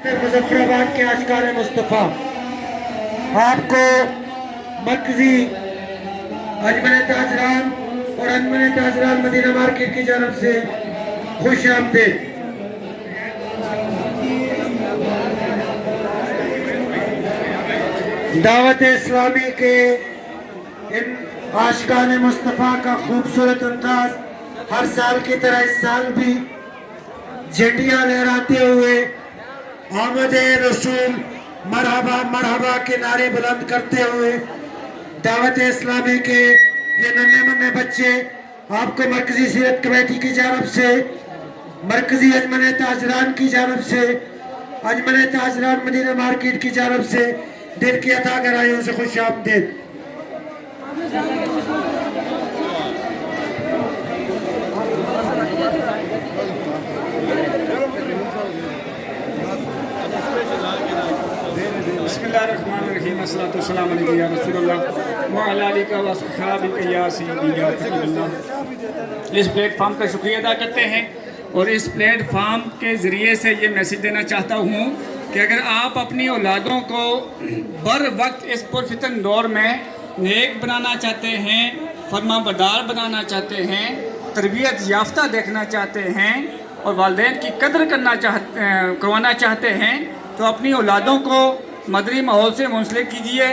مظفر آباد کے اشکار مصطفیٰ آپ کو مرکزی انجمن تاجران اور انجمن تاجران مدینہ مارکیٹ کی جانب سے خوش آمدید۔ دعوت اسلامی کے ان عاشقان مصطفیٰ کا خوبصورت انداز ہر سال کی طرح اس سال بھی جھنڈیاں لہراتے ہوئے آمد رسول مرحبا مرحبا کے نعرے بلند کرتے ہوئے دعوت اسلامی کے یہ ننھے منھے بچے آپ کو مرکزی سیرت کمیٹی کی جانب سے، مرکزی انجمن تاجران کی جانب سے، انجمن تاجران مدینہ مارکیٹ کی جانب سے دل کی عطا گرائیوں سے خوش آمدید۔ بسم اللہ الرحمن الرحیم، الصلاۃ والسلام علیکم یا رسول اللہ وعلی آلہ و اصحابہ یا سیدی یا رسول اللہ۔ اس پلیٹ فارم کا شکریہ ادا کرتے ہیں اور اس پلیٹ فارم کے ذریعے سے یہ میسیج دینا چاہتا ہوں کہ اگر آپ اپنی اولادوں کو بر وقت اس پرفتن دور میں نیک بنانا چاہتے ہیں، فرما بردار بنانا چاہتے ہیں، تربیت یافتہ دیکھنا چاہتے ہیں اور والدین کی قدر کروانا چاہتے ہیں تو اپنی اولادوں کو مدنی ماحول سے منسلک کیجئے۔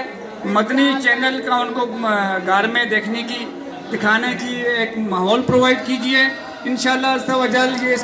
مدنی چینل کا ان کو گھر میں دکھانے کی ایک ماحول پرووائڈ کیجئے۔ انشاءاللہ عز و جل یہ اس